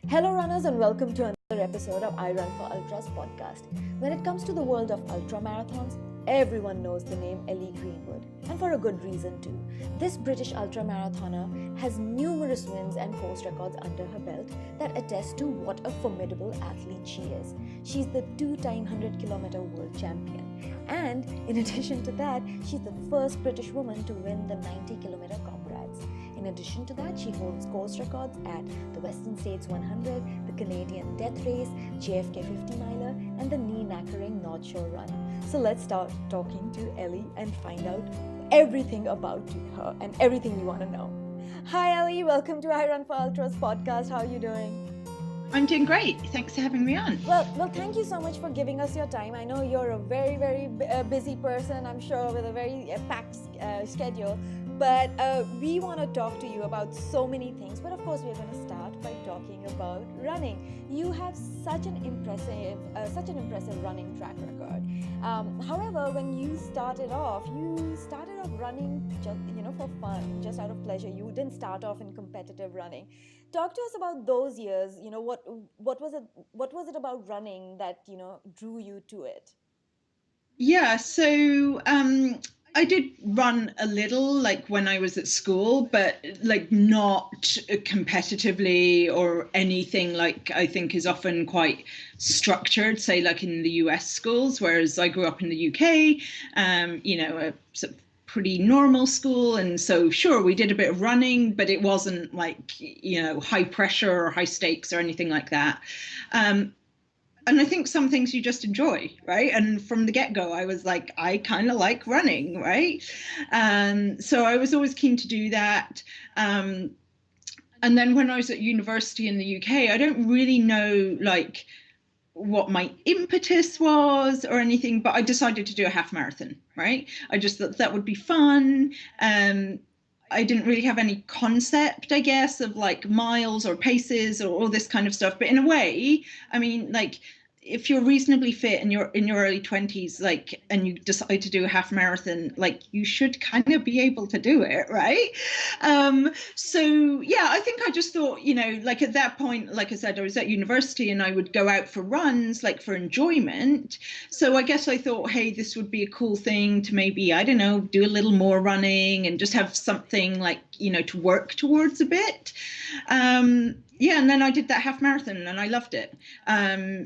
Hello runners and welcome to another episode of IRUN4ULTRA's podcast. When it comes to the world of ultramarathons, everyone knows the name Ellie Greenwood, and for a good reason too. This British ultramarathoner has numerous wins and course records under her belt that attest to what a formidable athlete she is. She's the two-time 100-kilometer world champion. And in addition to that, she's the first British woman to win the 90-kilometer Comrades. In addition to that, she holds course records at the Western States 100, the Canadian Death Race, JFK 50-miler, and the knackering North Shore Run. So let's start talking to Ellie and find out everything about her and everything you want to know. Hi Ellie, welcome to IRUN4ULTRA's podcast. How are you doing? I'm doing great. Thanks for having me on. Well, thank you so much for giving us your time. I know you're a very, very busy person, I'm sure, with a very packed schedule. But we want to talk to you about so many things. But of course, we're going to start by talking about running. You have such an impressive running track record. However, when you started off running just for fun, just out of pleasure. You didn't start off in competitive running. Talk to us about those years. What was it about running that drew you to it? Yeah, so I did run a little, like when I was at school, but like not competitively or anything like I think is often quite structured, say like in the US schools, whereas I grew up in the UK, a sort of pretty normal school. And so sure, we did a bit of running, but it wasn't like, high pressure or high stakes or anything like that. And I think some things you just enjoy, right? And from the get-go, I was like, I kind of like running, right? So I was always keen to do that. And then when I was at university in the UK, I don't really know like what my impetus was or anything, but I decided to do a half marathon, right? I just thought that would be fun. I didn't really have any concept, I guess, of like miles or paces or all this kind of stuff. But in a way, I mean, like if you're reasonably fit and you're in your early 20s, like, and you decide to do a half marathon, like, you should kind of be able to do it, right? So yeah, I think I just thought, you know, like at that point, like I said, I was at university and I would go out for runs, like for enjoyment. So I guess I thought, hey, this would be a cool thing to maybe, I don't know, do a little more running and just have something like, you know, to work towards a bit. Yeah, and then I did that half marathon and I loved it.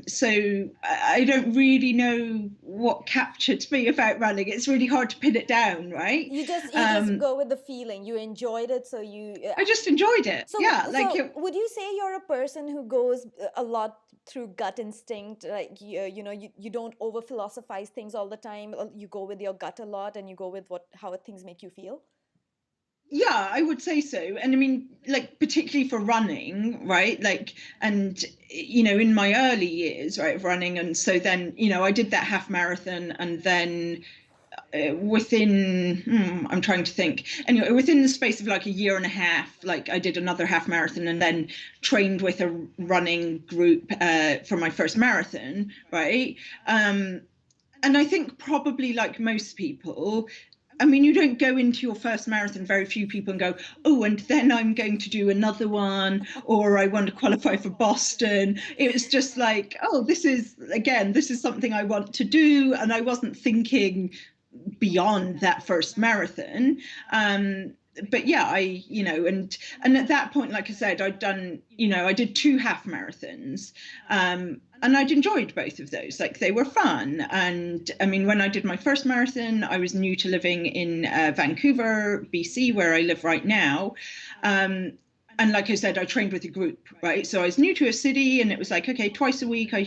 So I don't really know what captured me about running. It's really hard to pin it down, right? You just go with the feeling. You enjoyed it, so you. I just enjoyed it. So, Yeah, like so would you say you're a person who goes a lot through gut instinct? Like you know, you don't over philosophize things all the time. You go with your gut a lot, and you go with how things make you feel. Yeah, I would say so. And I mean, like, particularly for running, right? Like, and, you know, in my early years, right, of running. And so then, you know, I did that half marathon and then within, I'm trying to think, anyway, within the space of like a year and a half, like I did another half marathon and then trained with a running group for my first marathon, right? And I think probably like most people, I mean, you don't go into your first marathon, very few people, and go, oh, and then I'm going to do another one, or I want to qualify for Boston. It was just like, oh, this is something I want to do. And I wasn't thinking beyond that first marathon. But yeah, you know, and at that point, like I said, I'd done, you know, I did 2 half marathons. And I'd enjoyed both of those. Like, they were fun. And I mean, when I did my first marathon, I was new to living in Vancouver, BC, where I live right now. And like I said, I trained with a group, right? So I was new to a city and it was like, okay, twice a week I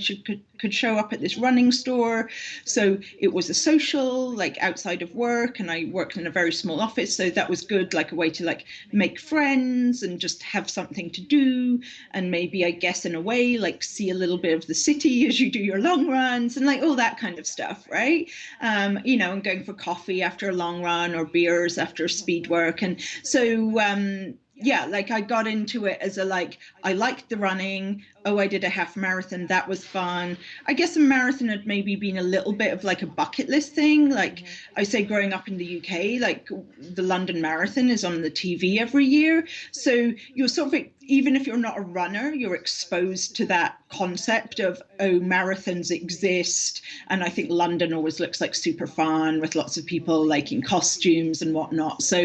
could show up at this running store. So it was a social, like outside of work, and I worked in a very small office. So that was good, like a way to like make friends and just have something to do. And maybe, I guess, in a way, like see a little bit of the city as you do your long runs and like all that kind of stuff, right? You know, and going for coffee after a long run or beers after speed work. And so, yeah, like I got into it as a like, I liked the running. Oh, I did a half marathon. That was fun. I guess a marathon had maybe been a little bit of like a bucket list thing. Like I say, growing up in the UK, like the London Marathon is on the TV every year. So you're sort of, even if you're not a runner, you're exposed to that concept of, oh, marathons exist. And I think London always looks like super fun with lots of people like in costumes and whatnot. So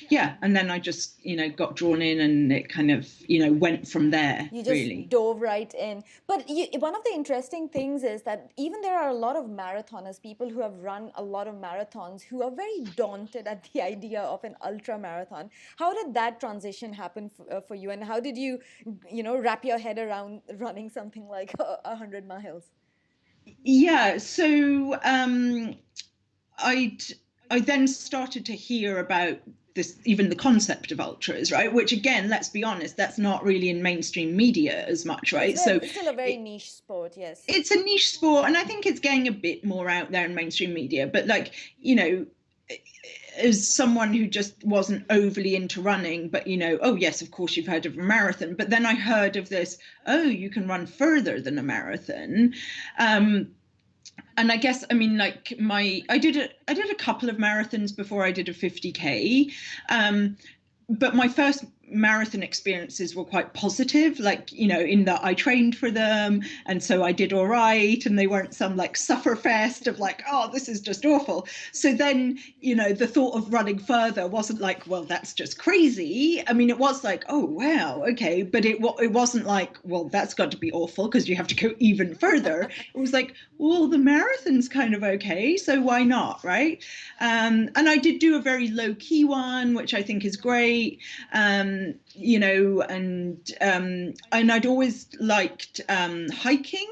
yeah, and then I just, you know, got drawn in and it kind of, you know, went from there. You just really dove right in. But one of the interesting things is that even there are a lot of marathoners, people who have run a lot of marathons, who are very daunted at the idea of an ultra marathon. How did that transition happen for you? And how did you, you know, wrap your head around running something like 100 miles? Yeah, so I then started to hear about this, even the concept of ultras, right? Which again, let's be honest, that's not really in mainstream media as much, right? So it's still a very niche sport, yes. It's a niche sport, and I think it's getting a bit more out there in mainstream media. But like, you know, as someone who just wasn't overly into running, but you know, oh yes, of course you've heard of a marathon. But then I heard of this, oh, you can run further than a marathon. And I guess, I mean, like I did a couple of marathons before I did a 50K. But my first marathon experiences were quite positive, like, you know, in that I trained for them. And so I did all right. And they weren't some like sufferfest of like, oh, this is just awful. So then, you know, the thought of running further wasn't like, well, that's just crazy. I mean, it was like, oh, wow, okay. But it wasn't like, well, that's got to be awful because you have to go even further. It was like, well, the marathon's kind of okay, so why not, right? And I did do a very low key one, which I think is great. You know, and I'd always liked hiking.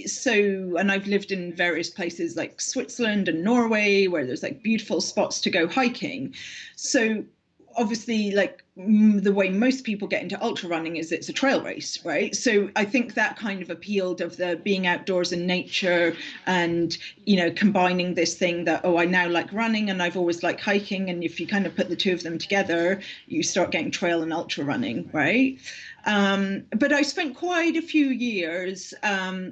So, and I've lived in various places like Switzerland and Norway where there's like beautiful spots to go hiking. So obviously, like the way most people get into ultra running is it's a trail race, right? So I think that kind of appealed of the being outdoors in nature and, you know, combining this thing that, oh, I now like running and I've always liked hiking. And if you kind of put the two of them together, you start getting trail and ultra running, right? But I spent quite a few years,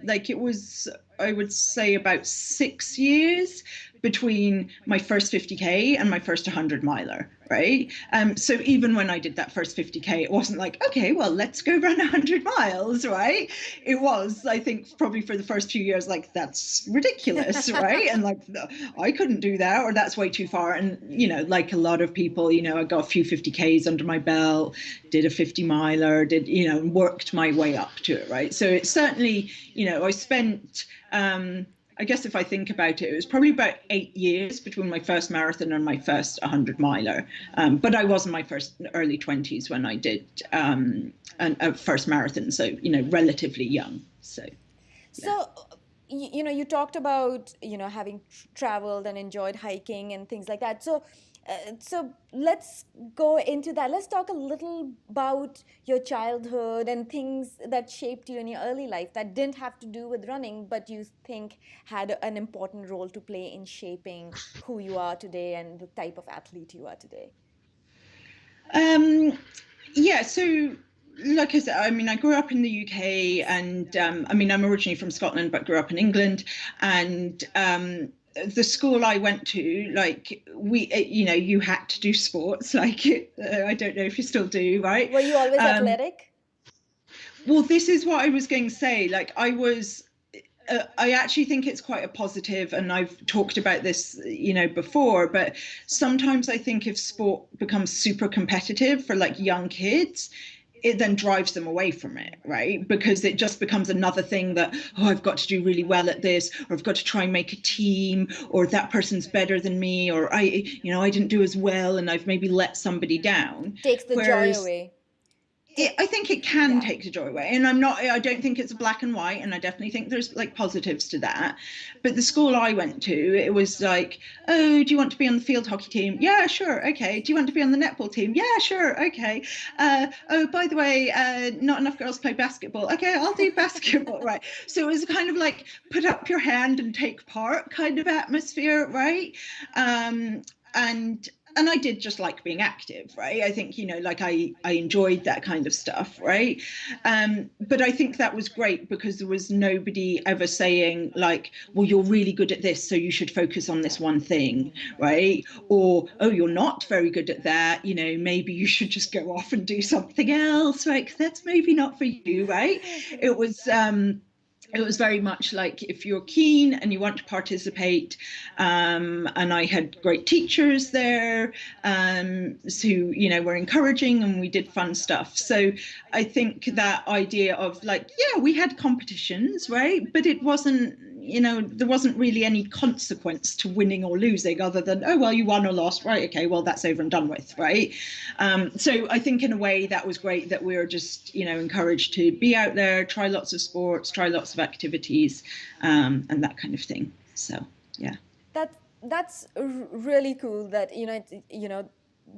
like it was, I would say about 6 years between my first 50K and my first 100 miler, right? So even when I did that first 50K, it wasn't like, okay, well, let's go run 100 miles, right? It was, I think, probably for the first few years, like, that's ridiculous, right? And like, I couldn't do that, or that's way too far. And, you know, like a lot of people, you know, I got a few 50Ks under my belt, did a 50 miler, did, you know, worked my way up to it, right? So it's certainly, you know, I spent, I guess if I think about it, it was probably about 8 years between my first marathon and my first 100 miler. But I was in my early 20s when I did a first marathon. So, you know, relatively young. So, yeah. So, you know, you talked about, you know, having traveled and enjoyed hiking and things like that. So let's go into that. Let's talk a little about your childhood and things that shaped you in your early life that didn't have to do with running, but you think had an important role to play in shaping who you are today and the type of athlete you are today. Yeah, so like I said, I mean, I grew up in the UK, and I mean, I'm originally from Scotland, but grew up in England. And the school I went to, like, you know, you had to do sports. Like, I don't know if you still do, right? Were you always athletic? Well, this is what I was going to say. Like, I actually think it's quite a positive, and I've talked about this, you know, before, but sometimes I think if sport becomes super competitive for like young kids, it then drives them away from it, right? Because it just becomes another thing that, oh, I've got to do really well at this, or I've got to try and make a team, or that person's better than me, or I didn't do as well and I've maybe let somebody down. Takes the joy away. I think it can take the joy away, and I don't think it's black and white, and I definitely think there's like positives to that. But the school I went to, it was like, oh, do you want to be on the field hockey team? Yeah, sure, okay. Do you want to be on the netball team? Yeah, sure, okay. Oh, by the way, not enough girls play basketball. Okay, I'll do basketball, right? So it was kind of like put up your hand and take part kind of atmosphere, right? And I did just like being active, right? I think, you know, like I enjoyed that kind of stuff, right? But I think that was great because there was nobody ever saying like, well, you're really good at this, so you should focus on this one thing, right? Or, oh, you're not very good at that, you know, maybe you should just go off and do something else, right? 'Cause that's maybe not for you, right? It was very much like, if you're keen and you want to participate, and I had great teachers there who, you know, were encouraging, and we did fun stuff. So I think that idea of like, yeah, we had competitions, right? But it wasn't, you know, there wasn't really any consequence to winning or losing other than, oh, well, you won or lost, right? Okay, well, that's over and done with, right? So I think in a way that was great that we were just, you know, encouraged to be out there, try lots of sports, try lots of activities, and that kind of thing. So, yeah. That's really cool that, you know,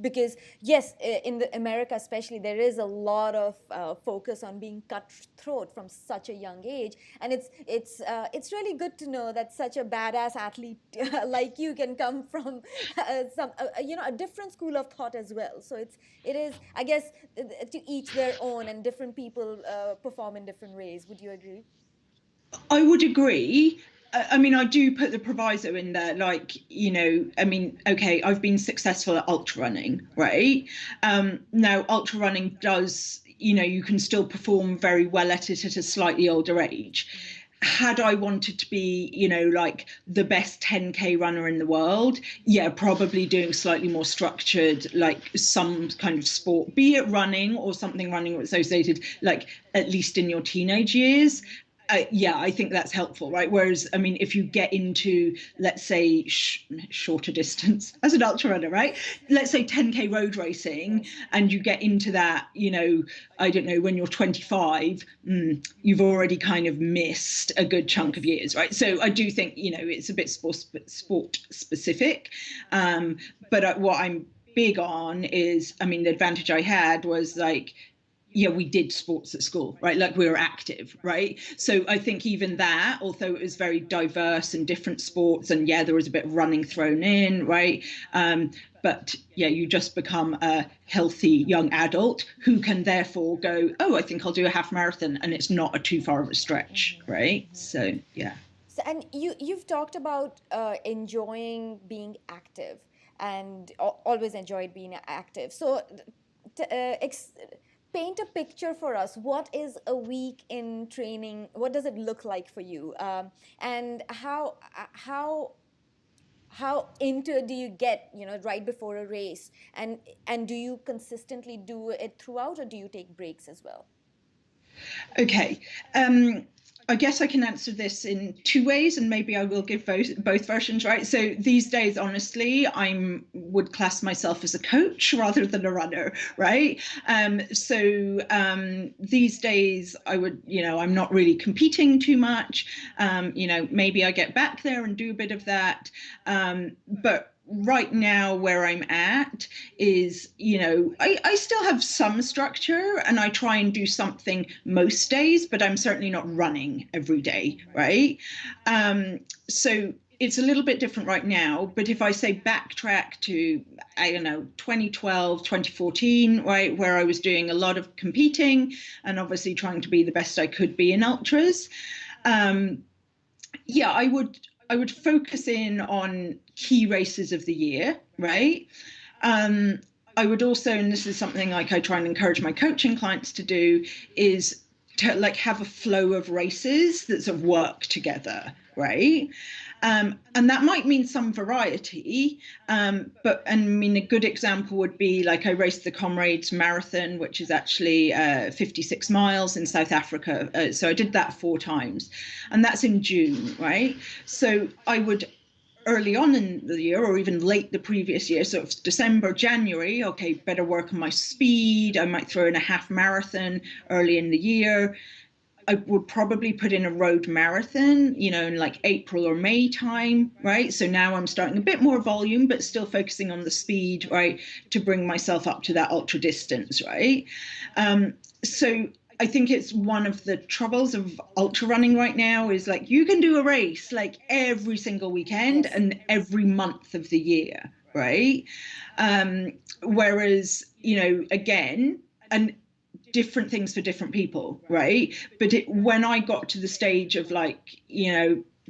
because yes, in the America especially, there is a lot of focus on being cutthroat from such a young age, and it's really good to know that such a badass athlete like you can come from a different school of thought as well. So it is, I guess, to each their own, and different people perform in different ways. Would you agree? I would agree. I mean, I do put the proviso in there, like, you know, I mean, okay, I've been successful at ultra running, right? Now, ultra running does, you know, you can still perform very well at it at a slightly older age. Had I wanted to be, you know, like the best 10K runner in the world, yeah, probably doing slightly more structured, like some kind of sport, be it running or something running associated, like at least in your teenage years. Yeah, I think that's helpful, right? Whereas, I mean, if you get into, let's say, shorter distance as an ultra runner, right? Let's say 10K road racing, and you get into that, you know, I don't know, when you're 25, you've already kind of missed a good chunk of years, right? So I do think, you know, it's a bit sport specific. But what I'm big on is, I mean, the advantage I had was like, yeah, we did sports at school, right? Like we were active, right? So I think even that, although it was very diverse and different sports, and yeah, there was a bit of running thrown in, right? But but yeah, you just become a healthy young adult who can therefore go, oh, I think I'll do a half marathon, and it's not a too far of a stretch, right? So yeah. So, and you've talked about enjoying being active and always enjoyed being active. So, t- uh, ex- paint a picture for us. What is a week in training? What does it look like for you? And how into do you get, right before a race? And do you consistently do it throughout, or do you take breaks as well? Okay. I guess I can answer this in two ways, and maybe I will give both versions, right? So these days, honestly, I would class myself as a coach rather than a runner, right? These days, I would, I'm not really competing too much. Maybe I get back there and do a bit of that, but right now where I'm at is, I still have some structure and I try and do something most days, but I'm certainly not running every day, right? So it's a little bit different right now, but if I say backtrack to, I don't know, 2012, 2014, right, where I was doing a lot of competing and obviously trying to be the best I could be in ultras, yeah, I would focus in on key races of the year, right? I would also, and this is something like I try and encourage my coaching clients to do, is to like have a flow of races that sort of work together, right? And that might mean some variety, but I mean, a good example would be like I raced the Comrades marathon, which is actually 56 miles in South Africa. So I did that 4 times, and that's in June, right? So I would early on in the year or even late the previous year, so it's December, January, okay, better work on my speed. I might throw in a half marathon early in the year. I would probably put in a road marathon, in like April or May time, right? So now I'm starting a bit more volume, but still focusing on the speed, right, to bring myself up to that ultra distance, right? So I think it's one of the troubles of ultra running right now is like you can do a race like every single weekend and every month of the year, right? Whereas, again, and different things for different people, right? But when I got to the stage of like,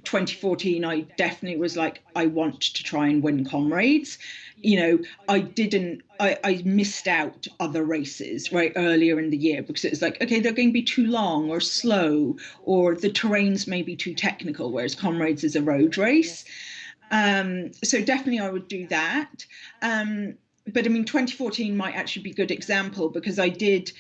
2014, I definitely was like, I want to try and win Comrades. I missed out other races right earlier in the year because it was like, okay, they're going to be too long or slow, or the terrains may be too technical, whereas Comrades is a road race. So definitely I would do that. But I mean, 2014 might actually be a good example because I did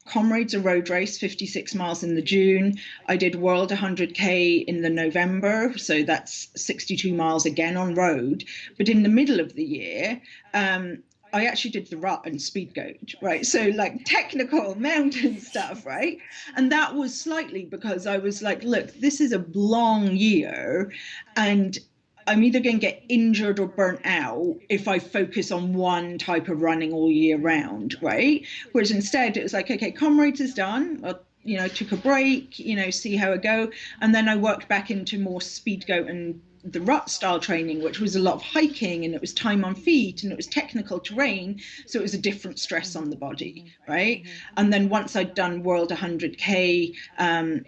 Comrades, a road race, 56 miles in the June. I did World 100K in the November, so that's 62 miles again on road. But in the middle of the year, I actually did the rut and speed goat, right? So like technical mountain stuff, right? And that was slightly because I was like, look, this is a long year and I'm either going to get injured or burnt out if I focus on one type of running all year round, right? Whereas instead it was like, okay, Comrades is done. I took a break, see how it go. And then I worked back into more speed goat and the rut style training, which was a lot of hiking and it was time on feet and it was technical terrain. So it was a different stress on the body, right? And then once I'd done World 100K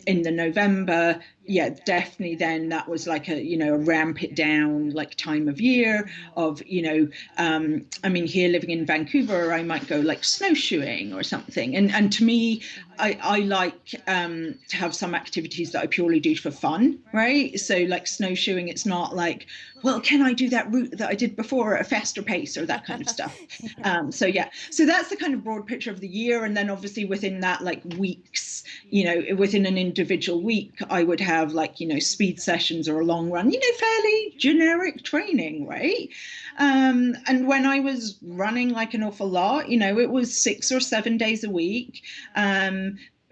in the November, yeah, definitely then that was like a ramp it down like time of year of, I mean, here living in Vancouver, I might go like snowshoeing or something. And to me, I like to have some activities that I purely do for fun, right? So like snowshoeing, it's not like, well, can I do that route that I did before at a faster pace or that kind of stuff? So that's the kind of broad picture of the year. And then obviously within that, like weeks, within an individual week, I would have like, speed sessions or a long run, fairly generic training, right? And when I was running like an awful lot, it was 6 or 7 days a week.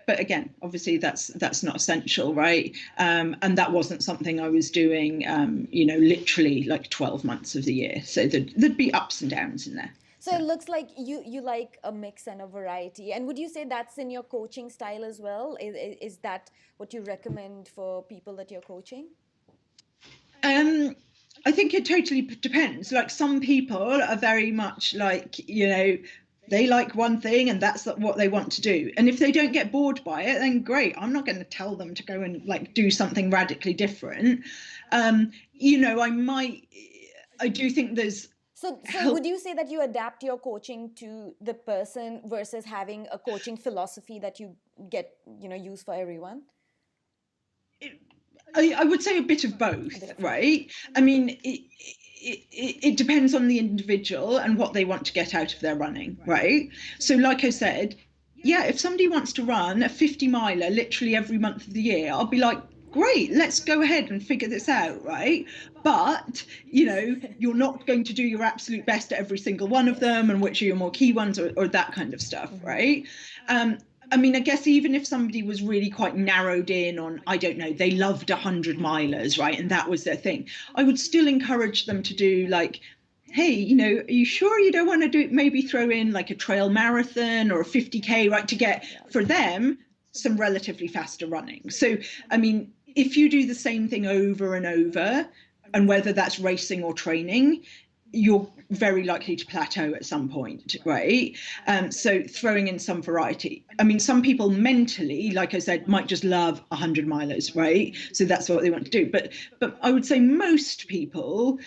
But again, obviously that's not essential, right? And that wasn't something I was doing, literally like 12 months of the year. So there'd be ups and downs in there. So it looks like you like a mix and a variety. And would you say that's in your coaching style as well? Is that what you recommend for people that you're coaching? I think it totally depends. Like some people are very much like, they like one thing and that's what they want to do. And if they don't get bored by it, then great. I'm not going to tell them to go and like do something radically different. I do think there's. So would you say that you adapt your coaching to the person versus having a coaching philosophy that you get, use for everyone? I would say a bit of both, right? I mean, it depends on the individual and what they want to get out of their running, right? So like I said, yeah, if somebody wants to run a 50 miler literally every month of the year, I'll be like, great, let's go ahead and figure this out, right? But, you're not going to do your absolute best at every single one of them, and which are your more key ones or that kind of stuff, right? I mean, I guess even if somebody was really quite narrowed in on, I don't know, they loved 100 milers, right? And that was their thing. I would still encourage them to do like, hey, are you sure you don't want to do, maybe throw in like a trail marathon or a 50K, right? To get, for them, some relatively faster running. So, I mean, if you do the same thing over and over, and whether that's racing or training, you're very likely to plateau at some point, right? So throwing in some variety. I mean, some people mentally, like I said, might just love 100 milers, right? So that's what they want to do. But I would say most people,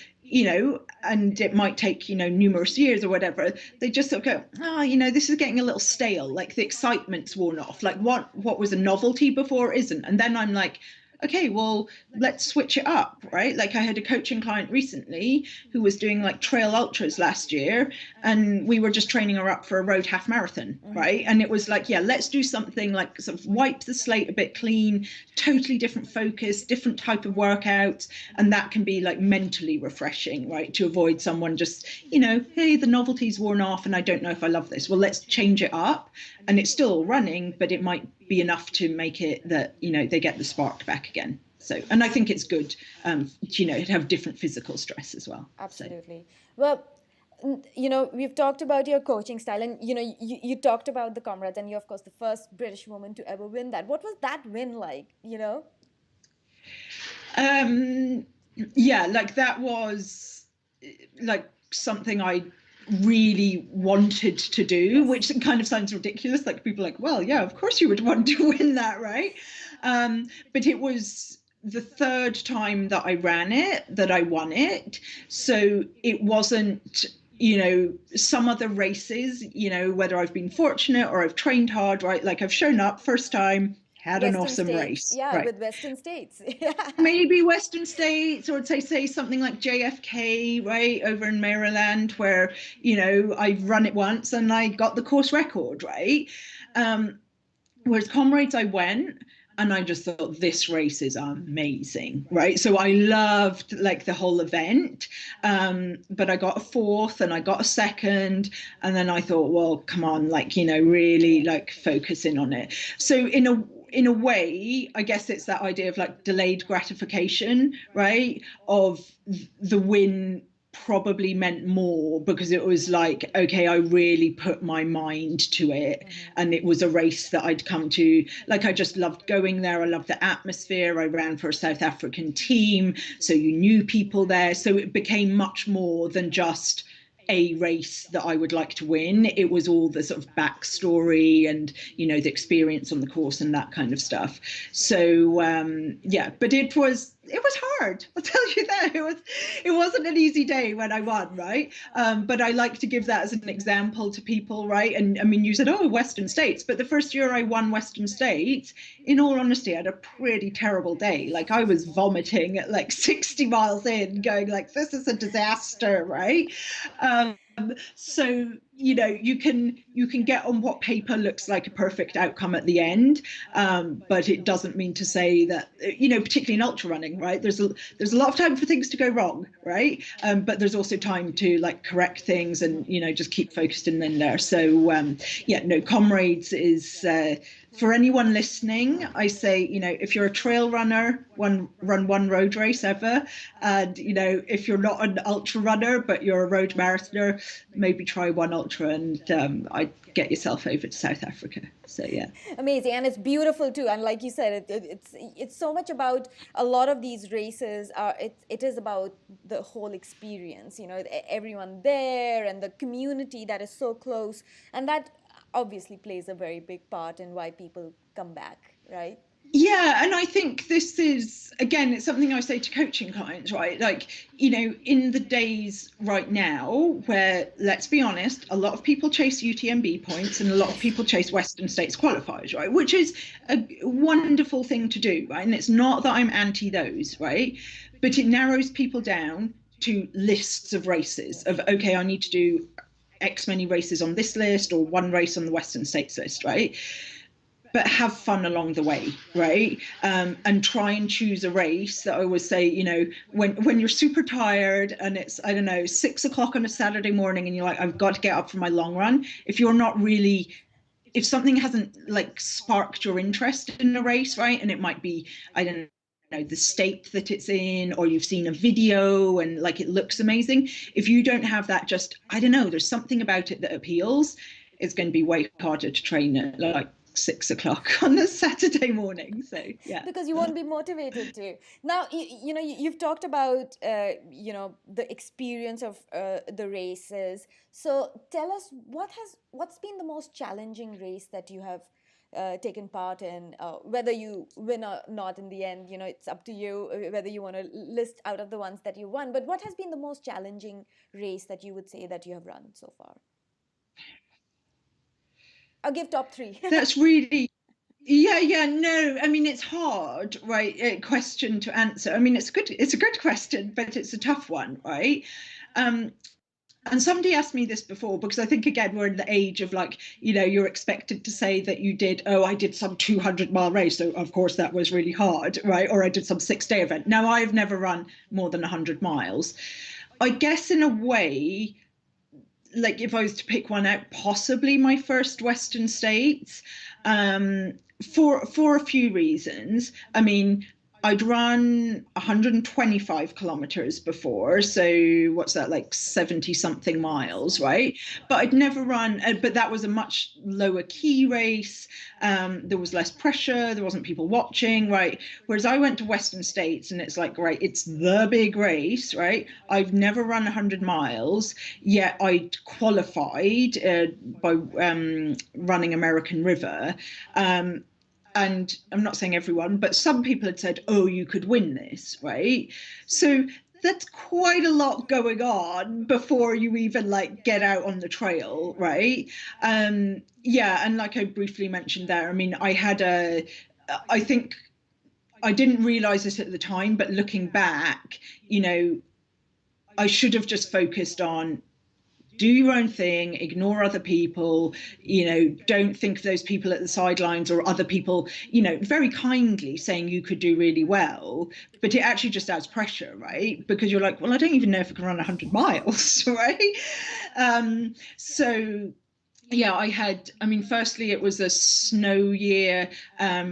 and it might take, numerous years or whatever, they just sort of go, this is getting a little stale, like the excitement's worn off. Like what was a novelty before isn't. And then I'm like, okay, well, let's switch it up, right? Like I had a coaching client recently who was doing like trail ultras last year, and we were just training her up for a road half marathon, right? And it was like, yeah, let's do something like sort of wipe the slate a bit clean, totally different focus, different type of workouts. And that can be like mentally refreshing, right? To avoid someone just, hey, the novelty's worn off and I don't know if I love this. Well, let's change it up. And it's still running, but it might be enough to make it that, they get the spark back again. So, and I think it's good, to have different physical stress as well. Absolutely. So. Well, we've talked about your coaching style, and, you talked about the Comrades, and you're, of course, the first British woman to ever win that. What was that win like, Yeah, like that was like something I really wanted to do, which kind of sounds ridiculous. Like people are like, well, yeah, of course you would want to win that, right? But it was the third time that I ran it that I won it. So it wasn't, some other races, whether I've been fortunate or I've trained hard, right? Like I've shown up first time, had an awesome race. Yeah, right. With Western States. Maybe Western States, or say something like JFK, right, over in Maryland, where, I've run it once and I got the course record, right? Whereas Comrades, I went and I just thought this race is amazing, right? So I loved like the whole event, but I got a fourth and I got a second, and then I thought, well, come on, like, really like focus in on it. So in a way, I guess it's that idea of like delayed gratification, right? Of the win probably meant more because it was like, okay, I really put my mind to it. And it was a race that I'd come to, like, I just loved going there. I loved the atmosphere. I ran for a South African team, so you knew people there. So it became much more than just a race that I would like to win. It was all the sort of backstory and, the experience on the course and that kind of stuff. So yeah, but it was hard. I'll tell you that it wasn't an easy day when I won, right? But I like to give that as an example to people, right? And I mean, you said, oh, Western States, but the first year I won Western States, in all honesty, I had a pretty terrible day. Like I was vomiting at like 60 miles in, going like, this is a disaster, right? So, you can get on what paper looks like a perfect outcome at the end, but it doesn't mean to say that, particularly in ultra running, right? There's a lot of time for things to go wrong, right? But there's also time to like correct things and, just keep focused in there. So, yeah, no, Comrades is, for anyone listening, I say, if you're a trail runner, run one road race ever. And, if you're not an ultra runner, but you're a road marathoner, maybe try one ultra Ultra, and I'd get yourself over to South Africa. So yeah. Amazing, and it's beautiful too. And like you said, it's so much about a lot of these races are it is about the whole experience. You know, everyone there and the community that is so close, and that obviously plays a very big part in why people come back, right? Yeah, and I think this is, again, it's something I say to coaching clients, right? Like, you know, in the days right now where, let's be honest, a lot of people chase UTMB points and a lot of people chase Western States qualifiers, right? Which is a wonderful thing to do, right? And it's not that I'm anti those, right? But it narrows people down to lists of races of, okay, I need to do X many races on this list or one race on the Western States list, right? But have fun along the way, right? And try and choose a race that I always say, you know, when you're super tired and it's, I don't know, 6 o'clock on a Saturday morning and you're like, I've got to get up for my long run. If you're not really, if something hasn't like sparked your interest in a race, right? And it might be, I don't know, the state that it's in, or you've seen a video and like it looks amazing. If you don't have that, just, I don't know, there's something about it that appeals. It's going to be way harder to train at like 6 o'clock on a Saturday morning. So yeah, because you won't be motivated to. Now you know, you've talked about you know, the experience of the races. So tell us, what's been the most challenging race that you have taken part in? Whether you win or not in the end, you know, it's up to you whether you want to list out of the ones that you won. But what has been the most challenging race that you would say that you have run so far? I'll give top 3. That's really, yeah, no, I mean, it's hard, right? Question to answer. I mean, it's a good question, but it's a tough one, right? And somebody asked me this before, because I think, again, we're in the age of like, you know, you're expected to say that you did, oh, I did some 200-mile race, so of course that was really hard, right? Or I did some 6-day event. Now, I've never run more than 100 miles. I guess in a way, like if I was to pick one out, possibly my first Western States, for a few reasons. I mean, I'd run 125 kilometers before, so what's that, like 70 something miles, right? But I'd never run, but that was a much lower key race. There was less pressure, there wasn't people watching, right? Whereas I went to Western States and it's like, right, it's the big race, right? I've never run 100 miles, yet I'd qualified by running American River. And I'm not saying everyone, but some people had said, oh, you could win this, right? So that's quite a lot going on before you even like get out on the trail, right? Yeah, and like I briefly mentioned there, I mean, I think I didn't realize this at the time, but looking back, you know, I should have just focused on do your own thing, ignore other people, you know, don't think of those people at the sidelines or other people, you know, very kindly saying you could do really well, but it actually just adds pressure, right? Because you're like, well, I don't even know if I can run 100 miles, right? So yeah, I mean, firstly, it was a snow year.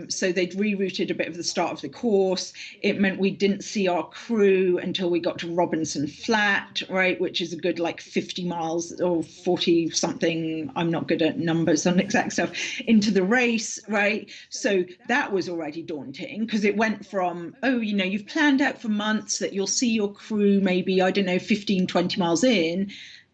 So they'd rerouted a bit of the start of the course. It meant we didn't see our crew until we got to Robinson Flat, right, which is a good like 50 miles or 40 something. I'm not good at numbers on exact stuff, into the race, right? So that was already daunting because it went from, oh, you know, you've planned out for months that you'll see your crew maybe, I don't know, 15, 20 miles in.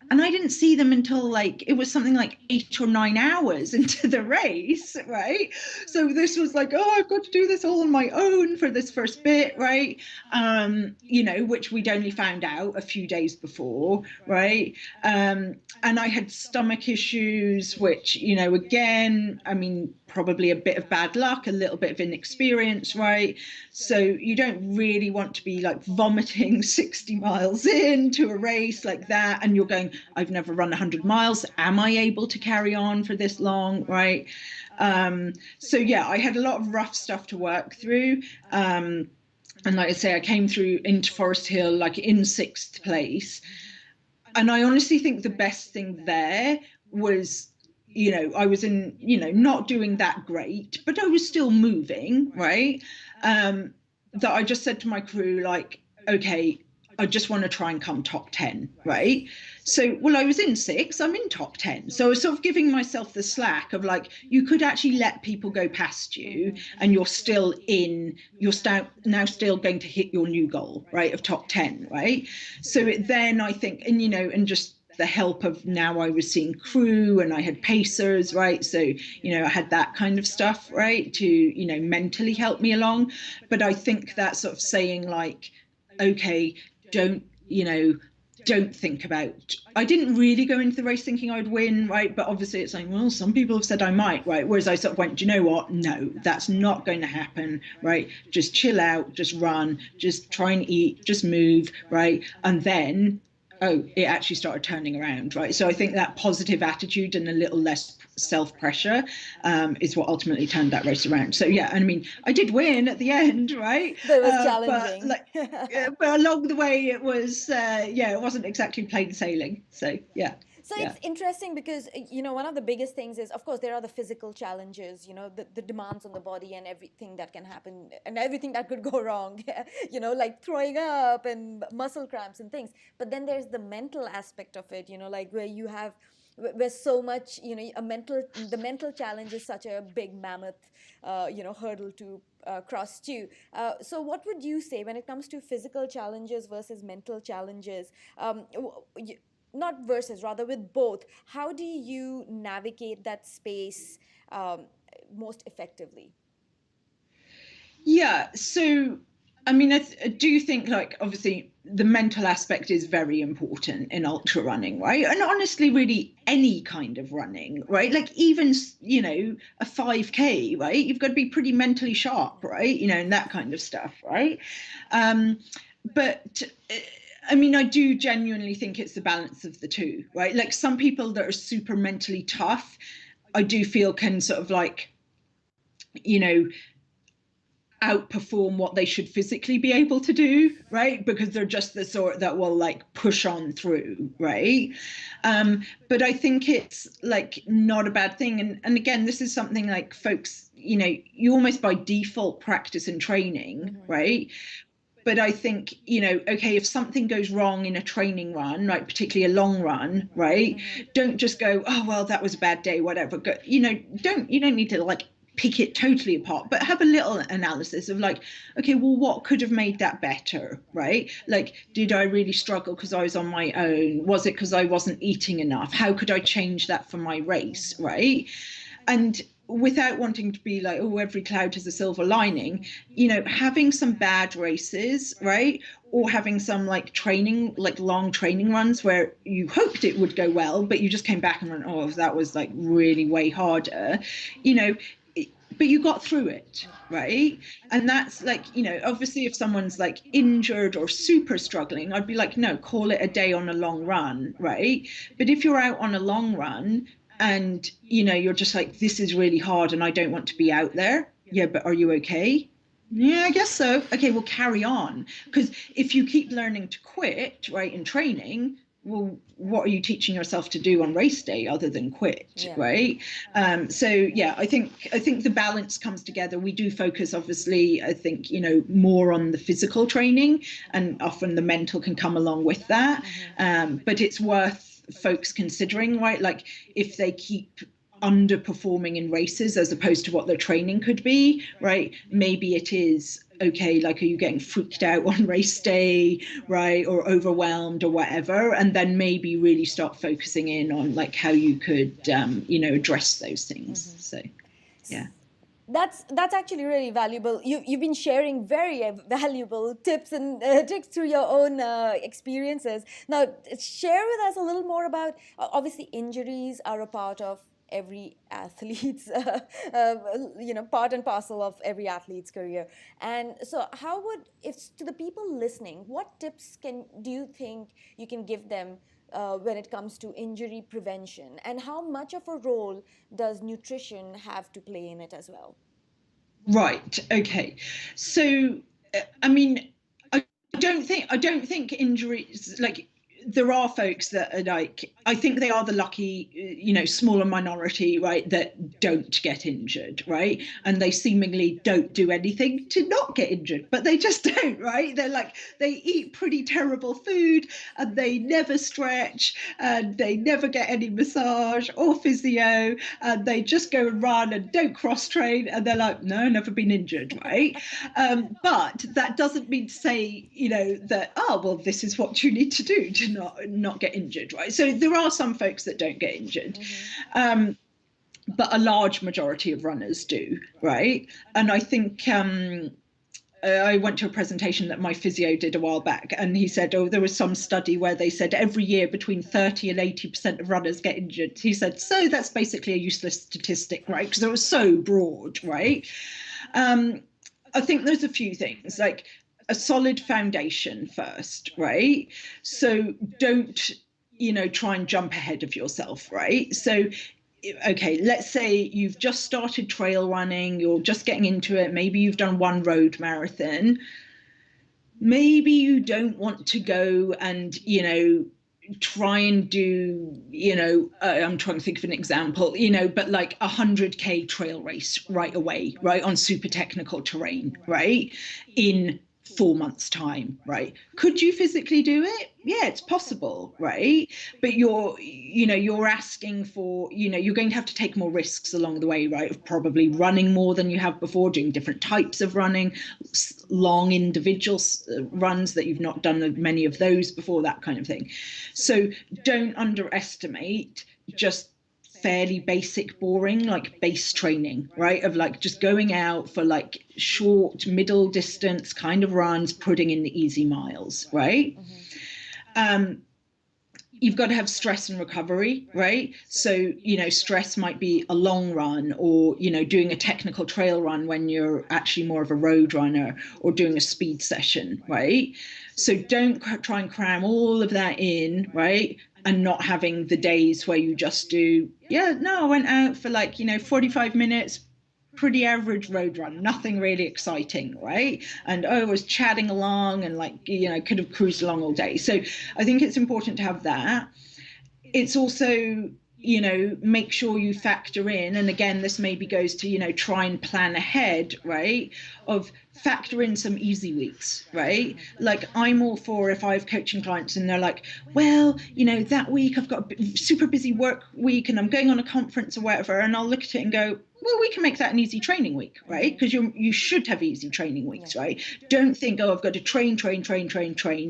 And I didn't see them until like, it was something like 8 or 9 hours into the race, right? So this was like, oh, I've got to do this all on my own for this first bit, right? You know, which we'd only found out a few days before, right? And I had stomach issues, which, you know, again, I mean, probably a bit of bad luck, a little bit of inexperience, right? So you don't really want to be like vomiting 60 miles into a race like that. And you're going, I've never run 100 miles. Am I able to carry on for this long, right? So yeah, I had a lot of rough stuff to work through. And like I say, I came through into Forest Hill like in 6th place. And I honestly think the best thing there was, you know, I was in, you know, not doing that great, but I was still moving, right? That I just said to my crew, like, okay, I just want to try and come top 10, right? So, well, I was in 6, I'm in top 10. So I was sort of giving myself the slack of like, you could actually let people go past you and you're still in, now still going to hit your new goal, right, of top 10, right? So then I think, and, you know, and just the help of now I was seeing crew and I had pacers, right? So, you know, I had that kind of stuff, right, to, you know, mentally help me along. But I think that sort of saying like, okay, don't think about, I didn't really go into the race thinking I'd win, right? But obviously it's like, well, some people have said I might, right? Whereas I sort of went, do you know what? No, that's not going to happen, right? Just chill out, just run, just try and eat, just move, right? And then, oh, it actually started turning around, right? So I think that positive attitude and a little less self-pressure is what ultimately turned that race around. So yeah, I mean, I did win at the end, right? But it was challenging. But along the way, it was, it wasn't exactly plain sailing. So yeah. So it's interesting because, you know, one of the biggest things is, of course, there are the physical challenges, you know, the demands on the body and everything that can happen and everything that could go wrong, you know, like throwing up and muscle cramps and things. But then there's the mental aspect of it, you know, like where so much, you know, the mental challenge is such a big mammoth, you know, hurdle to cross too. So what would you say when it comes to physical challenges versus mental challenges? Not versus, rather with both. How do you navigate that space most effectively? Yeah, so I mean, I do think like obviously the mental aspect is very important in ultra running, right? And honestly, really any kind of running, right? Like even, you know, a 5K, right? You've got to be pretty mentally sharp, right? You know, and that kind of stuff, right? But I mean, I do genuinely think it's the balance of the two, right? Like some people that are super mentally tough, I do feel can sort of like, you know, outperform what they should physically be able to do, right? Because they're just the sort that will like push on through, right? But I think it's like not a bad thing. And again, this is something like folks, you know, you almost by default practice and training, right? But I think, you know, okay, if something goes wrong in a training run, like particularly a long run, right? Don't just go, oh, well, that was a bad day, whatever. Go, you know, you don't need to like pick it totally apart, but have a little analysis of like, okay, well, what could have made that better, right? Like, did I really struggle because I was on my own? Was it because I wasn't eating enough? How could I change that for my race, right? And without wanting to be like, oh, every cloud has a silver lining, you know, having some bad races, right? Or having some like training, like long training runs where you hoped it would go well, but you just came back and went, oh, that was like really way harder, you know, but you got through it, right? And that's like, you know, obviously if someone's like injured or super struggling, I'd be like, no, call it a day on a long run, right? But if you're out on a long run and, you know, you're just like, this is really hard and I don't want to be out there. Yeah, but are you okay? Yeah, I guess so. Okay, well, carry on. Because if you keep learning to quit, right, in training, well, what are you teaching yourself to do on race day other than quit, right? So yeah, I think the balance comes together. We do focus, obviously, I think, you know, more on the physical training, and often the mental can come along with that. But it's worth folks considering, right? Like if they keep underperforming in races as opposed to what their training could be, right? Maybe it is okay, like, are you getting freaked out on race day, right? Or overwhelmed or whatever? And then maybe really start focusing in on like how you could, you know, address those things. So, yeah. That's actually really valuable. You've been sharing very valuable tips and tricks through your own experiences. Now, share with us a little more about, obviously injuries are a part of every athlete's, you know, part and parcel of every athlete's career. And so how would, if to the people listening, what tips do you think you can give them when it comes to injury prevention, and how much of a role does nutrition have to play in it as well? Right. Okay. So, I mean, I don't think injuries, like there are folks that are like, I think they are the lucky, you know, smaller minority, right, that don't get injured, right? And they seemingly don't do anything to not get injured, but they just don't, right? They're like, they eat pretty terrible food and they never stretch and they never get any massage or physio, and they just go and run and don't cross train, and they're like, no, never been injured, right? But that doesn't mean to say, you know, that, oh, well, this is what you need to do to not get injured, right? So there are some folks that don't get injured, but a large majority of runners do, right? And I think I went to a presentation that my physio did a while back, and he said, oh, there was some study where they said every year between 30 and 80% of runners get injured. He said, so that's basically a useless statistic, right? Because it was so broad, right? I think there's a few things, like a solid foundation first, right? So don't, you know, try and jump ahead of yourself, right? So, okay, let's say you've just started trail running, you're just getting into it, maybe you've done one road marathon. Maybe you don't want to go and, you know, try and do, you know, I'm trying to think of an example, you know, but like 100K trail race right away, right, on super technical terrain, right, in 4 months time, right? Could you physically do it? Yeah, it's possible, right? But you're, you know, you're asking for, you know, you're going to have to take more risks along the way, right? Of probably running more than you have before, doing different types of running, long individual runs that you've not done many of those before, that kind of thing. So don't underestimate just fairly basic, boring, like base training, right? Of like just going out for like short, middle distance kind of runs, putting in the easy miles, right? You've got to have stress and recovery, right? So, you know, stress might be a long run, or, you know, doing a technical trail run when you're actually more of a road runner, or doing a speed session, right? So don't try and cram all of that in, right? And not having the days where you just do, yeah, no, I went out for like, you know, 45 minutes, pretty average road run, nothing really exciting, right? And I was chatting along and like, you know, could have cruised along all day. So I think it's important to have that. It's also, you know, make sure you factor in, and again, this maybe goes to, you know, try and plan ahead, right? Of factor in some easy weeks, right? Like I'm all for, if I have coaching clients and they're like, well, you know, that week I've got a super busy work week and I'm going on a conference or whatever, and I'll look at it and go, well, we can make that an easy training week, right? Because you should have easy training weeks, right? Don't think, oh, I've got to train,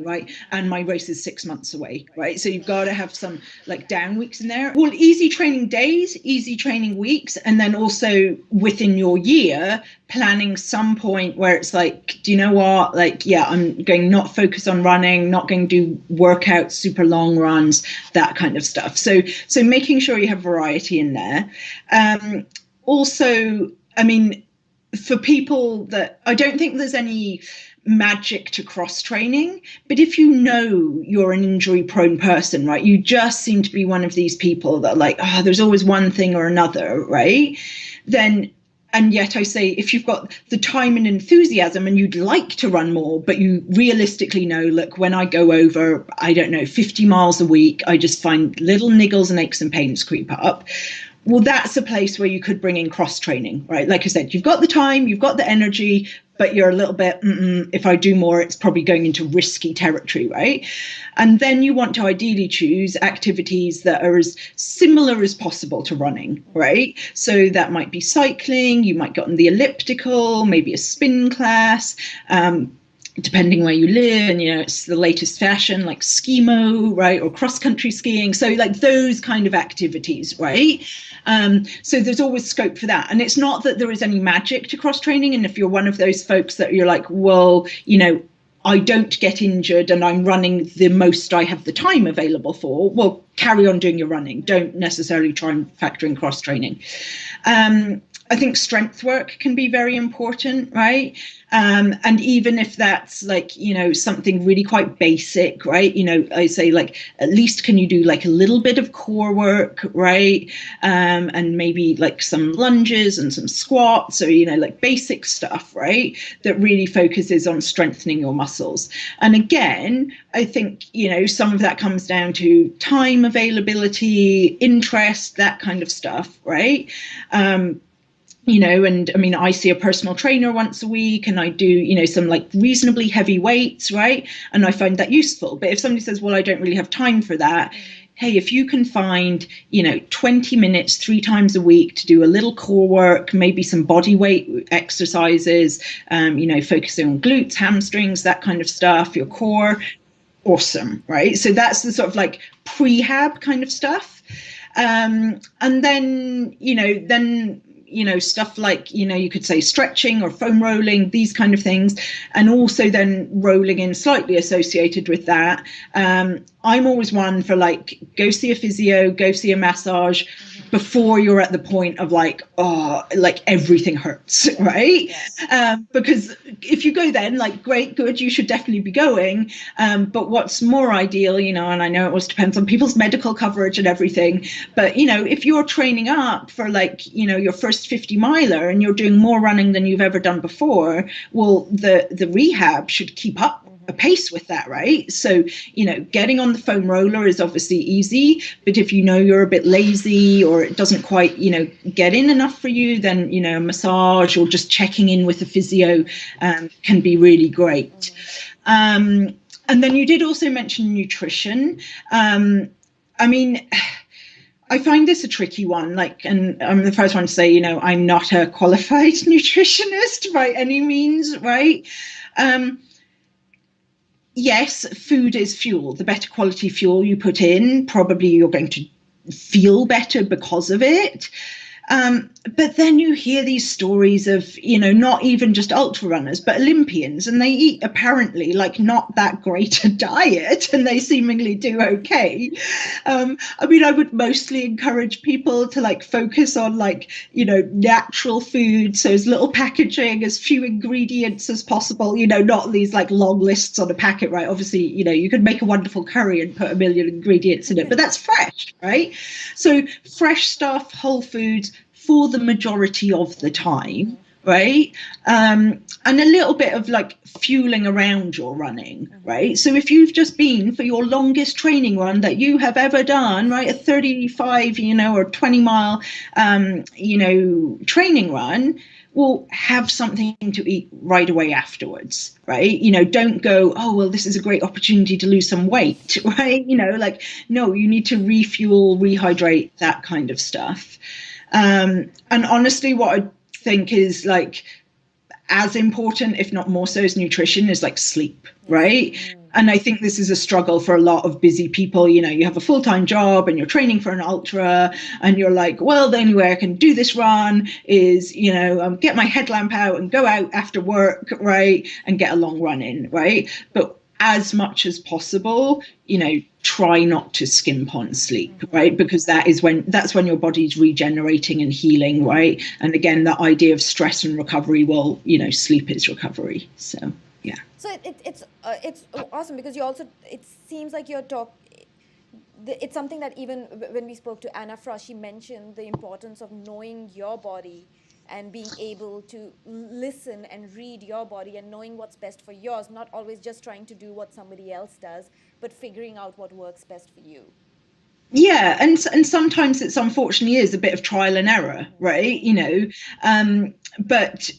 right? And my race is 6 months away, right? So you've got to have some like down weeks in there. Well, easy training days, easy training weeks, and then also within your year, planning some point where it's like, do you know what? Like, yeah, I'm going not focus on running, not going to do workouts, super long runs, that kind of stuff. So making sure you have variety in there. Also, I mean, for people that, I don't think there's any magic to cross training, but if you know you're an injury prone person, right, you just seem to be one of these people that are like, oh, there's always one thing or another, right? Then, and yet I say, if you've got the time and enthusiasm and you'd like to run more, but you realistically know, look, when I go over, I don't know, 50 miles a week, I just find little niggles and aches and pains creep up. Well, that's a place where you could bring in cross training, right? Like I said, you've got the time, you've got the energy, but you're a little bit, if I do more, it's probably going into risky territory, right? And then you want to ideally choose activities that are as similar as possible to running, right? So that might be cycling, you might get on the elliptical, maybe a spin class, depending where you live, and you know, it's the latest fashion, like skimo, right, or cross-country skiing. So like those kind of activities, right? So there's always scope for that. And it's not that there is any magic to cross-training. And if you're one of those folks that you're like, well, you know, I don't get injured and I'm running the most I have the time available for, well, carry on doing your running. Don't necessarily try and factor in cross-training. I think strength work can be very important, right? And even if that's like, you know, something really quite basic, right? You know, I say like, at least can you do like a little bit of core work, right? And maybe like some lunges and some squats, or, you know, like basic stuff, right? That really focuses on strengthening your muscles. And again, I think, you know, some of that comes down to time availability, interest, that kind of stuff, right? You know, and I mean, I see a personal trainer once a week, and I do, you know, some like reasonably heavy weights, right? And I find that useful. But if somebody says, well, I don't really have time for that, hey, if you can find, you know, 20 minutes 3 times a week to do a little core work, maybe some body weight exercises, you know, focusing on glutes, hamstrings, that kind of stuff, your core, awesome, right? So that's the sort of like prehab kind of stuff. And then, you know, stuff like, you know, you could say stretching or foam rolling, these kind of things. And also then rolling in slightly associated with that. I'm always one for like, go see a physio, go see a massage before you're at the point of like, oh, like everything hurts, right? Yes. Because if you go then, like, great, good, you should definitely be going. But what's more ideal, you know, and I know it always depends on people's medical coverage and everything, but, you know, if you're training up for like, you know, your first 50 miler and you're doing more running than you've ever done before, well, the rehab should keep up a pace with that, right? So, you know, getting on the foam roller is obviously easy, but if you know you're a bit lazy or it doesn't quite, you know, get in enough for you, then, you know, a massage or just checking in with a physio can be really great. And then you did also mention nutrition. I mean, I find this a tricky one, like, and I'm the first one to say, you know, I'm not a qualified nutritionist by any means, right? Yes, food is fuel. The better quality fuel you put in, probably you're going to feel better because of it. But then you hear these stories of, you know, not even just ultra runners, but Olympians, and they eat apparently like not that great a diet and they seemingly do okay. I mean, I would mostly encourage people to like focus on like, you know, natural food. So as little packaging, as few ingredients as possible, you know, not these like long lists on a packet, right? Obviously, you know, you could make a wonderful curry and put a million ingredients in it, but that's fresh, right? So fresh stuff, whole foods, for the majority of the time, right? And a little bit of like fueling around your running, right? So if you've just been for your longest training run that you have ever done, right, a 35, you know, or 20 mile, you know, training run, will have something to eat right away afterwards, right? You know, don't go, oh, well, this is a great opportunity to lose some weight, right? You know, like, no, you need to refuel, rehydrate, that kind of stuff. And honestly, what I think is like as important, if not more so, as nutrition is like sleep, right? And I think this is a struggle for a lot of busy people. You know, you have a full-time job and you're training for an ultra and you're like, well, the only way I can do this run is, you know, get my headlamp out and go out after work, right? And get a long run in, right? But as much as possible, you know, try not to skimp on sleep, right? Because that's when your body's regenerating and healing, right? And again, the idea of stress and recovery, well, you know, sleep is recovery. So, yeah. So it's awesome because you also, it seems like it's something that even when we spoke to Anna Frost, she mentioned the importance of knowing your body and being able to listen and read your body and knowing what's best for yours, not always just trying to do what somebody else does, but figuring out what works best for you. Yeah, and sometimes it's unfortunately is a bit of trial and error, right? You know, but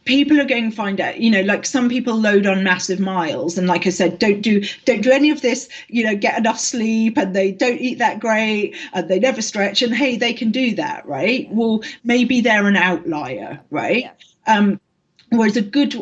people are going to find out, you know, like some people load on massive miles and like I said, don't do any of this, you know, get enough sleep and they don't eat that great and they never stretch, and hey, they can do that, right? Well, maybe they're an outlier, right? Yeah. Whereas a good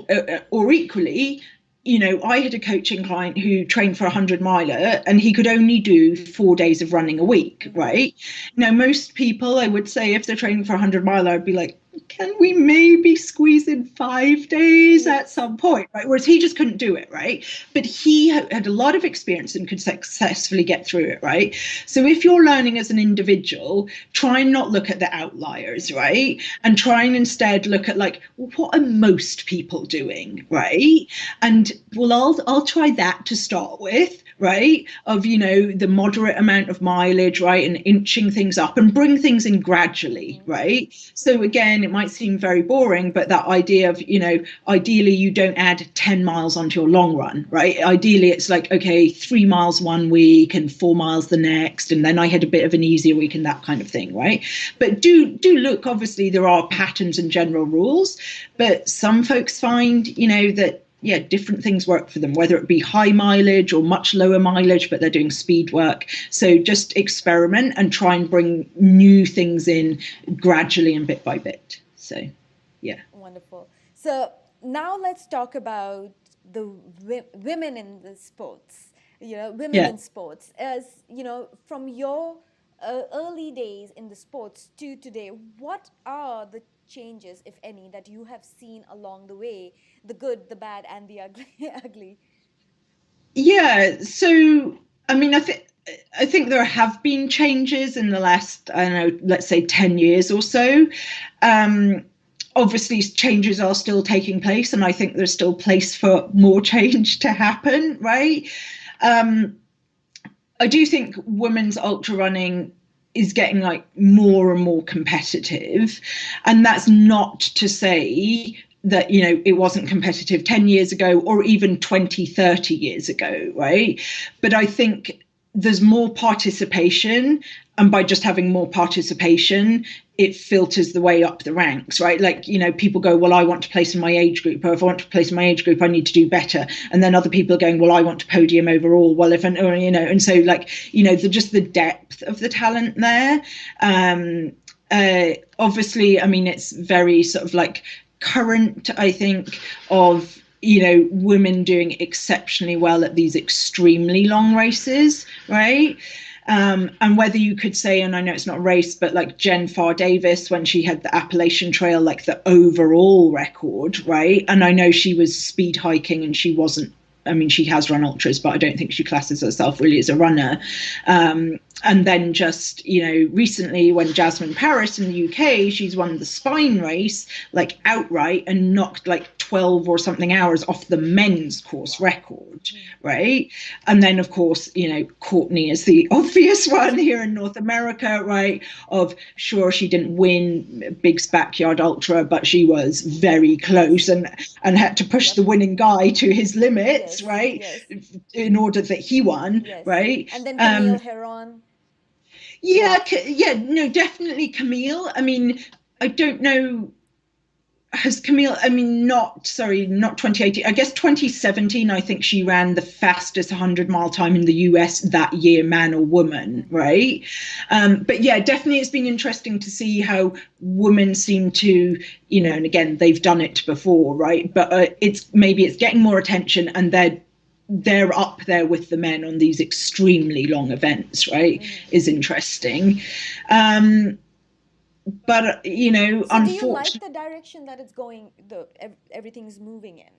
or equally, you know, I had a coaching client who trained for a 100 miler and he could only do 4 days of running a week, right? Now, most people, I would say, if they're training for a 100 miler, I'd be like, can we maybe squeeze in 5 days at some point, right? Whereas he just couldn't do it, right? But he had a lot of experience and could successfully get through it, right? So if you're learning as an individual, try and not look at the outliers, right? And try and instead look at like, what are most people doing, right? And well, I'll try that to start with, right? Of, you know, the moderate amount of mileage, right? And inching things up and bring things in gradually, right? So again, it might seem very boring, but that idea of, you know, ideally you don't add 10 miles onto your long run, right? Ideally it's like, okay, 3 miles one week and 4 miles the next. And then I had a bit of an easier week and that kind of thing, right? But do look, obviously there are patterns and general rules, but some folks find, you know, that yeah, different things work for them, whether it be high mileage or much lower mileage, but they're doing speed work. So just experiment and try and bring new things in gradually and bit by bit. So, yeah. Wonderful. So now let's talk about the women in the sports, you know, women in sports. As, you know, from your early days in the sports to today, what are the changes, if any, that you have seen along the way, the good, the bad, and the ugly? Yeah, so I mean, I think there have been changes in the last, I don't know, let's say 10 years or so. Obviously, changes are still taking place, and I think there's still place for more change to happen, right? I do think women's ultra running is getting like more and more competitive, and that's not to say that, you know, it wasn't competitive 10 years ago or even 20, 30 years ago, right? But I think there's more participation, and by just having more participation, it filters the way up the ranks, right? Like, you know, people go, well, I want to place in my age group, or if I want to place in my age group, I need to do better. And then other people are going, well, I want to podium overall. Well, if, or, you know, and so like, you know, just the depth of the talent there. Obviously, I mean, it's very sort of like current, I think, of, you know, women doing exceptionally well at these extremely long races, right? And whether you could say, and I know it's not a race, but like Jen Farr Davis, when she had the Appalachian Trail, like the overall record, right? And I know she was speed hiking and she wasn't, I mean, she has run ultras, but I don't think she classes herself really as a runner. And then just, you know, recently when Jasmine Paris in the UK, she's won the Spine race, like outright, and knocked like 12 or something hours off the men's course record, right? And then, of course, you know, Courtney is the obvious one here in North America, right? Of, sure, she didn't win Big's Backyard Ultra, but she was very close and had to push the winning guy to his limits, right? In order that he won, right? And then Camille Herron. Yeah, no, definitely Camille. I mean, I don't know, has Camille, I mean, not 2018, I guess 2017, I think she ran the fastest 100-mile time in the US that year, man or woman, right? But yeah, definitely it's been interesting to see how women seem to, you know, and again, they've done it before, right? But it's getting more attention, and they're up there with the men on these extremely long events, right? Is interesting. But, you know, so unfortunately, do you like the direction that it's going, everything's moving in?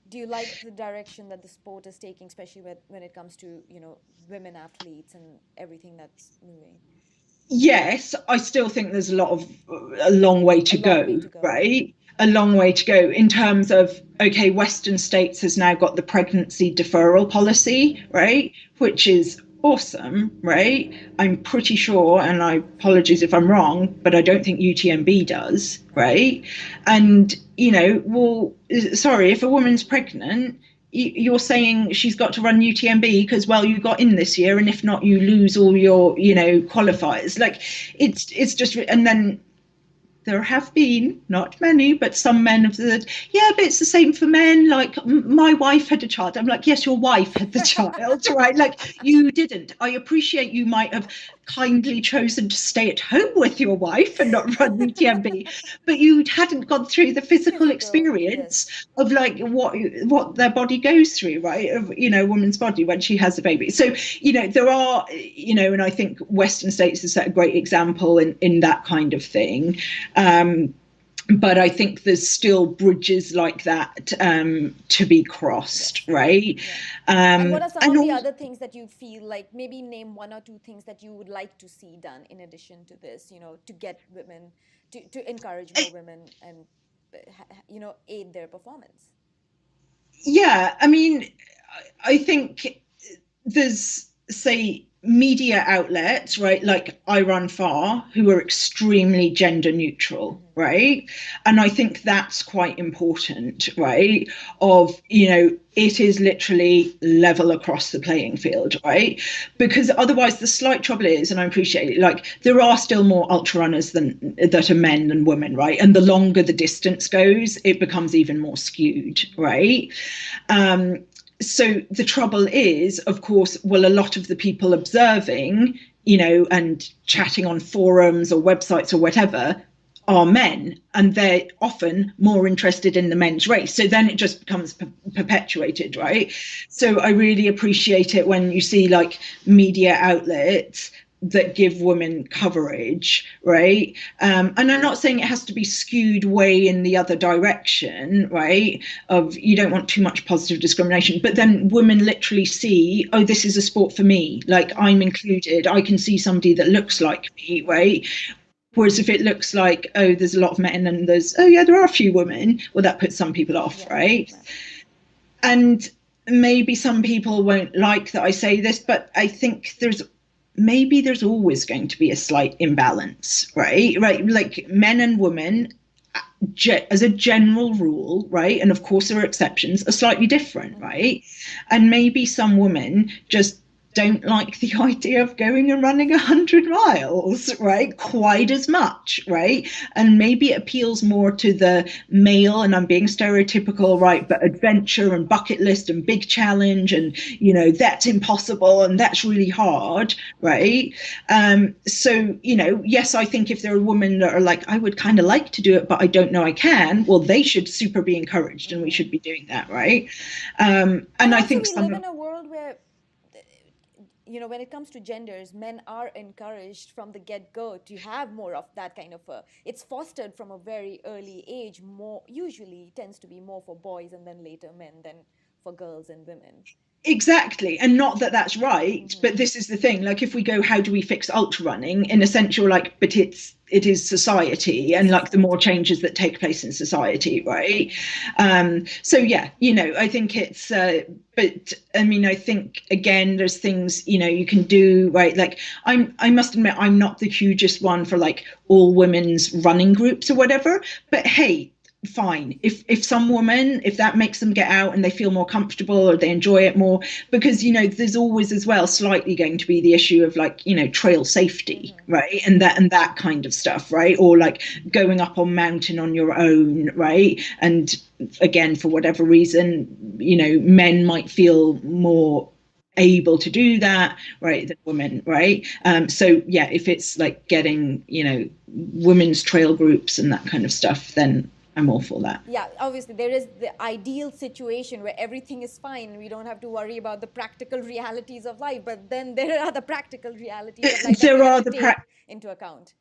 Do you like the direction that the sport is taking, especially when it comes to, you know, women athletes and everything that's moving? Yes, I still think there's a long way to go, right? A long way to go in terms of, okay, Western states has now got the pregnancy deferral policy, right? Which is awesome, right? I'm pretty sure, and I apologize if I'm wrong, but I don't think UTMB does, right? And, you know, well, sorry, if a woman's pregnant, you're saying she's got to run UTMB because, well, you got in this year, and if not, you lose all your, you know, qualifiers. Like, it's just, and then there have been, not many, but some men have said, yeah, but it's the same for men. Like, my wife had a child. I'm like, yes, your wife had the child, right? Like, you didn't. I appreciate you might have kindly chosen to stay at home with your wife and not run UTMB, but you hadn't gone through the physical experience of like what their body goes through, right? Of, you know, woman's body when she has a baby. So, you know, there are, you know, and I think Western states has set a great example in that kind of thing. but I think there's still bridges like that to be crossed, right? And what are some And of the other things that you feel like, maybe name one or two things that you would like to see done in addition to this, to get women, to encourage more women and, aid their performance? yeah, I mean, I think there's, say, media outlets, right, like IRUN4, who are extremely gender neutral, right? And I think that's quite important, right? Of, it is literally level across the playing field, right? Because otherwise the slight trouble is, and I appreciate it, like there are still more ultra runners that are men than women, right? And the longer the distance goes, it becomes even more skewed, right? So the trouble is, of course, well, a lot of the people observing, and chatting on forums or websites or whatever are men, and they're often more interested in the men's race. So then it just becomes perpetuated, right? So I really appreciate it when you see like media outlets that give women coverage, right? And I'm not saying it has to be skewed way in the other direction, right? Of you don't want too much positive discrimination, but then women literally see, oh, this is a sport for me. Like I'm included. I can see somebody that looks like me, right? Whereas if it looks like, oh, there's a lot of men and there's, oh yeah, there are a few women, well, that puts some people off, right? And maybe some people won't like that I say this, but I think there's always going to be a slight imbalance, right? Right, like men and women, as a general rule, right? And of course there are exceptions, are slightly different, right? And maybe some women just don't like the idea of going and running 100 miles, right? Quite as much, right? And maybe it appeals more to the male, and I'm being stereotypical, right? But adventure and bucket list and big challenge and, that's impossible and that's really hard, right? So, yes, I think if there are women that are like, I would kind of like to do it, but I don't know I can, well, they should super be encouraged and we should be doing that, right? And I think we live in a world where, when it comes to genders, men are encouraged from the get-go to have more of that kind of it's fostered from a very early age, more usually tends to be more for boys and then later men than for girls and women. Exactly. And not that that's right, but this is the thing. Like if we go, how do we fix ultra running? In a sense, you're like, but it is society and like the more changes that take place in society, right? So yeah, I think it's but I mean, I think again, there's things, you can do, right? Like I must admit, I'm not the hugest one for like all women's running groups or whatever, but hey, fine, if some woman, if that makes them get out and they feel more comfortable or they enjoy it more, because there's always as well slightly going to be the issue of like trail safety, right? And that kind of stuff, right? Or like going up on mountain on your own, right? And again, for whatever reason, men might feel more able to do that, right, than women, right? So yeah, if it's like getting women's trail groups and that kind of stuff, then I'm all for that. Yeah, obviously there is the ideal situation where everything is fine. We don't have to worry about the practical realities of life, but then there are the practical realities of life that we have to take into account.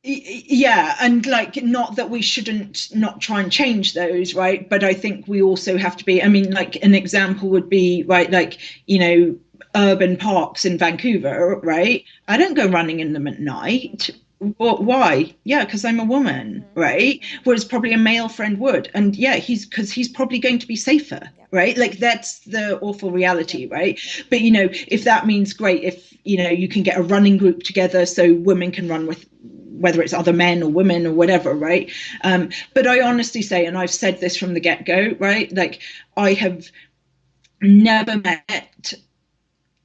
Yeah, and like not that we shouldn't not try and change those, right? But I think we also have to be, I mean, like an example would be, right, like, urban parks in Vancouver, right? I don't go running in them at night. Well, why? Yeah, because I'm a woman, right? Whereas probably a male friend would. And yeah, because he's probably going to be safer, right? Like that's the awful reality, right? But if that means great, if you can get a running group together so women can run with, whether it's other men or women or whatever, right? But I honestly say, and I've said this from the get-go, right? Like I have never met,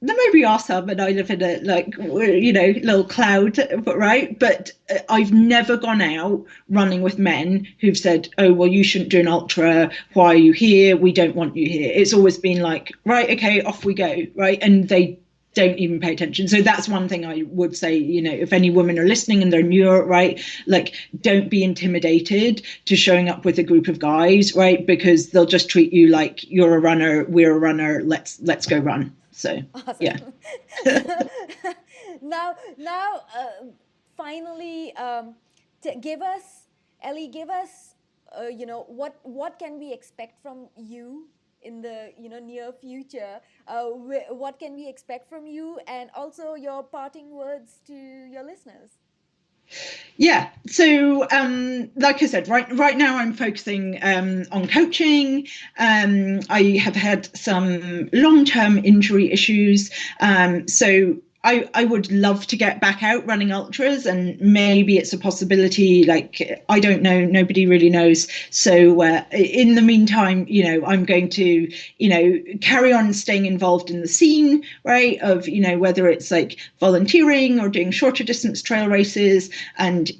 there maybe are some, and I live in a little cloud, right? But I've never gone out running with men who've said, oh, well, you shouldn't do an ultra. Why are you here? We don't want you here. It's always been like, right, okay, off we go, right? And they don't even pay attention. So that's one thing I would say, if any women are listening and they're newer, right, like don't be intimidated to showing up with a group of guys, right? Because they'll just treat you like you're a runner, we're a runner, let's go run. So awesome. Yeah. now finally, give us Ellie, give us, what can we expect from you in the near future? What can we expect from you, and also your parting words to your listeners? Yeah. So, like I said, right now I'm focusing on coaching. I have had some long-term injury issues. So I would love to get back out running ultras, and maybe it's a possibility. Like, I don't know, nobody really knows. So in the meantime, I'm going to, carry on staying involved in the scene, right? Of, whether it's like volunteering or doing shorter distance trail races, and,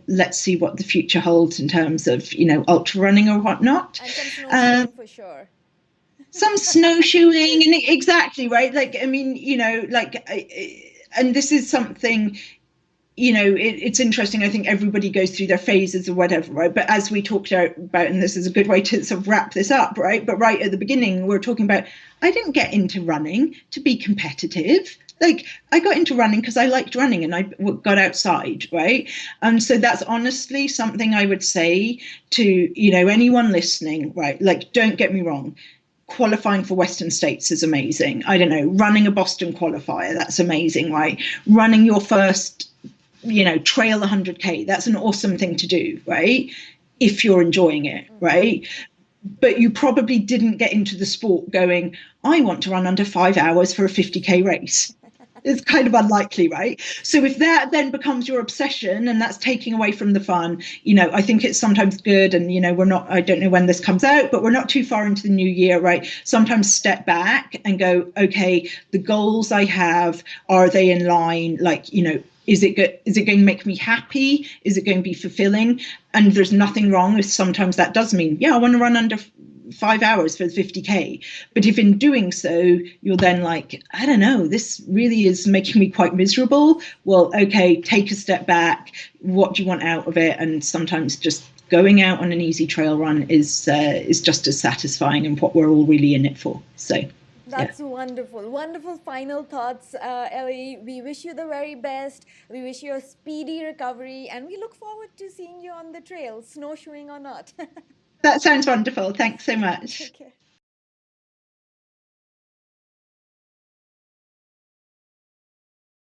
let's see what the future holds in terms of, ultra running or whatnot. And some snowshoeing for sure. Some snowshoeing, and exactly, right? Like, I mean, and this is something, it's interesting. I think everybody goes through their phases or whatever, right? But as we talked about, and this is a good way to sort of wrap this up, right? But right at the beginning, we're talking about, I didn't get into running to be competitive. Like, I got into running because I liked running and I got outside, right? And so that's honestly something I would say to, anyone listening, right? Like, don't get me wrong. Qualifying for Western States is amazing. I don't know, running a Boston qualifier, that's amazing, right? Running your first, trail 100K, that's an awesome thing to do, right? If you're enjoying it, right? But you probably didn't get into the sport going, I want to run under 5 hours for a 50K race. It's kind of unlikely, right? So if that then becomes your obsession and that's taking away from the fun, I think it's sometimes good. And, I don't know when this comes out, but we're not too far into the new year, right? Sometimes step back and go, okay, the goals I have, are they in line? Like, is it good? Is it going to make me happy? Is it going to be fulfilling? And there's nothing wrong with sometimes that does mean, I want to run under 5 hours for the 50K. But if in doing so, you're then like, I don't know, this really is making me quite miserable. Well, okay, take a step back. What do you want out of it? And sometimes just going out on an easy trail run is just as satisfying, and what we're all really in it for. So that's wonderful. Wonderful final thoughts, Ellie. We wish you the very best. We wish you a speedy recovery, and we look forward to seeing you on the trail, snowshoeing or not. That sounds wonderful. Thanks so much. Okay.